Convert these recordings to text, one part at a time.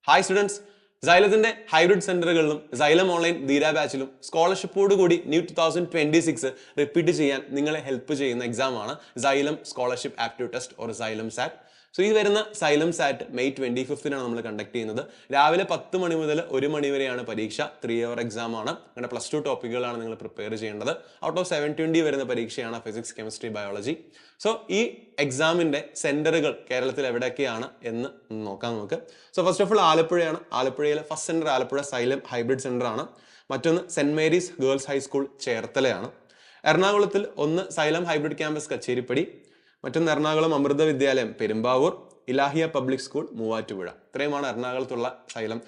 Hi students, സൈലത്തിന്റെ hybrid സെന്ററുകളിലും Xylem online Dheera ബാച്ചിലും സ്കോളർഷിപ്പോട് കൂടി ന്യൂ 2026 റിപ്പീറ്റ് ചെയ്യാൻ നിങ്ങളെ ഹെൽപ്പ് ചെയ്യുന്ന എക്സാമാണ് Xylem scholarship aptitude test or Xylem SAT. So ഈ വരുന്ന സൈലം സാറ്റ് മെയ് 25-ാണ് നമ്മൾ കണ്ടക്ട് ചെയ്യുന്നത്. രാവിലെ 10 മണി മുതൽ 1 മണി വരെയാണ് പരീക്ഷ. 3 hour എക്സാം ആണ്. അങ്ങനെ +2 ടോപ്പിക്കുകളാണ് നിങ്ങൾ പ്രിപ്പയർ ചെയ്യേണ്ടത്. ഔട്ട് ഓഫ് 720 വരുന്ന പരീക്ഷയാണ് ഫിസിക്സ്, കെമിസ്ട്രി, ബയോളജി. സോ ഈ എക്സാമിന്റെ സെന്ററുകൾ കേരളത്തിൽ എവിടെയൊക്കെയാണ് എന്ന് നോക്കാം നമുക്ക്. സോ ഫസ്റ്റ് ഓഫ് ഓൾ ആലപ്പുഴയാണ്. ആലപ്പുഴയിലെ first centre Alappuzha Xylem hybrid centre ആണ്. മറ്റൊന്ന് സെന്റ് മേരീസ് ഗേൾസ് ഹൈസ്കൂൾ ചേർത്തലയാണ്. എറണാകുളത്തിൽ ഒന്ന് സൈലം ഹൈബ്രിഡ് ക്യാമ്പസ് കച്ചേരിപ്പടി, മറ്റൊന്ന് എറണാകുളം അമൃത വിദ്യാലയം പെരുമ്പാവൂർ, ഇലാഹിയ പബ്ലിക് സ്കൂൾ മൂവാറ്റുപുഴ. ഇത്രയുമാണ് എറണാകുളത്തുള്ള സൈലം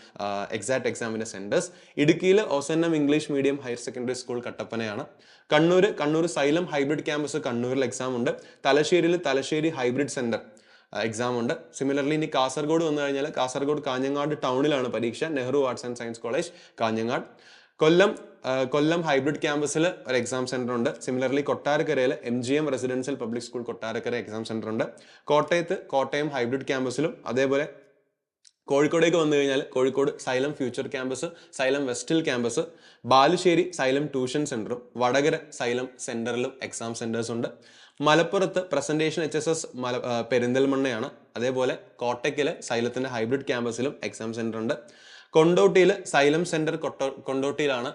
എക്സാക്ട് എക്സാമിന്റെ സെന്റേഴ്സ്. ഇടുക്കിയിൽ Osannam English medium higher secondary school കട്ടപ്പനയാണ്. കണ്ണൂർ സൈലം ഹൈബ്രിഡ് ക്യാമ്പസ് കണ്ണൂരിൽ എക്സാം ഉണ്ട്. തലശ്ശേരിയിൽ തലശ്ശേരി ഹൈബ്രിഡ് സെന്റർ എക്സാം ഉണ്ട്. സിമിലർലി ഇനി കാസർഗോഡ് വന്നു കഴിഞ്ഞാൽ കാസർഗോഡ് കാഞ്ഞങ്ങാട് ടൗണിലാണ് പരീക്ഷ. Nehru arts and science college Kanhangad. Kollam hybrid ക്യാമ്പസിൽ ഒരു എക്സാം സെന്റർ ഉണ്ട്. സിമിലർലി കൊട്ടാരക്കരയിൽ MGM residential public school Kottarakkara exam centre ഉണ്ട്. കോട്ടയം ഹൈബ്രിഡ് ക്യാമ്പസിലും, അതേപോലെ കോഴിക്കോടേക്ക് വന്നു കഴിഞ്ഞാൽ Kozhikode Xylem future campus, Xylem വെസ്റ്റിൽ ക്യാമ്പസ്, ബാലുശ്ശേരി സൈലം ട്യൂഷൻ സെന്ററും, വടകര സൈലം സെന്ററിലും എക്സാം സെന്റേഴ്സ് ഉണ്ട്. മലപ്പുറത്ത് പ്രസന്റേഷൻ HSS പെരിന്തൽമണ്ണയാണ്. അതേപോലെ കോട്ടയ്ക്കല് സൈലത്തിന്റെ ഹൈബ്രിഡ് ക്യാമ്പസിലും എക്സാം സെന്റർ ഉണ്ട്. കൊണ്ടോട്ടിയിൽ സൈലം സെന്റർ കൊണ്ടോട്ടിയിലാണ്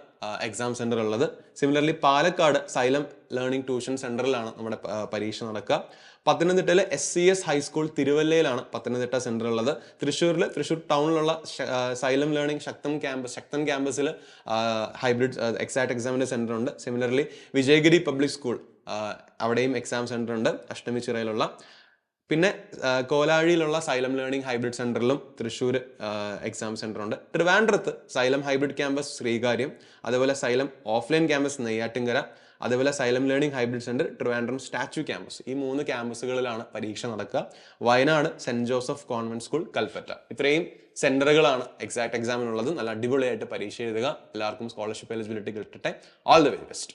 എക്സാം സെന്റർ ഉള്ളത്. Similarly Palakkad Xylem learning tuition സെന്ററിലാണ് നമ്മുടെ പരീക്ഷ നടക്കുക. പത്തനംതിട്ടയിലെ SCS ഹൈസ്കൂൾ തിരുവല്ലയിലാണ് പത്തനംതിട്ട സെന്റർ ഉള്ളത്. തൃശ്ശൂർ ടൗണിലുള്ള സൈലം ലേണിംഗ് ശക്തൻ ക്യാമ്പസിൽ ഹൈബ്രിഡ് എക്സാക്ട് എക്സാമിന്റെ സെന്റർ ഉണ്ട്. സിമിലർലി വിജയഗിരി പബ്ലിക് സ്കൂൾ അവിടെയും എക്സാം സെന്റർ ഉണ്ട്, അഷ്ടമിച്ചിറയിലുള്ള. പിന്നെ കോലാഴിയിലുള്ള സൈലം ലേണിംഗ് ഹൈബ്രിഡ് സെന്ററിലും തൃശ്ശൂർ എക്സാം സെന്റർ ഉണ്ട്. ട്രിവാൻഡ്രത്ത് സൈലം ഹൈബ്രിഡ് ക്യാമ്പസ് ശ്രീകാര്യം, അതേപോലെ സൈലം ഓഫ്ലൈൻ ക്യാമ്പസ് നെയ്യാറ്റിൻകര, അതേപോലെ xylem learning hybrid centre Trivandrum statue campus. ഈ 3 ക്യാമ്പസുകളിലാണ് പരീക്ഷ നടക്കുക. Wayanad saint Joseph convent school Kalpetta. ഇത്രയും സെന്ററുകളാണ് എക്സാക്ട് എക്സാമിനുള്ളത്. നല്ല അടിപൊളിയായിട്ട് പരീക്ഷ എഴുതുക. എല്ലാവർക്കും സ്കോളർഷിപ്പ് എലിജിബിലിറ്റി കിട്ടട്ടെ. All the very best.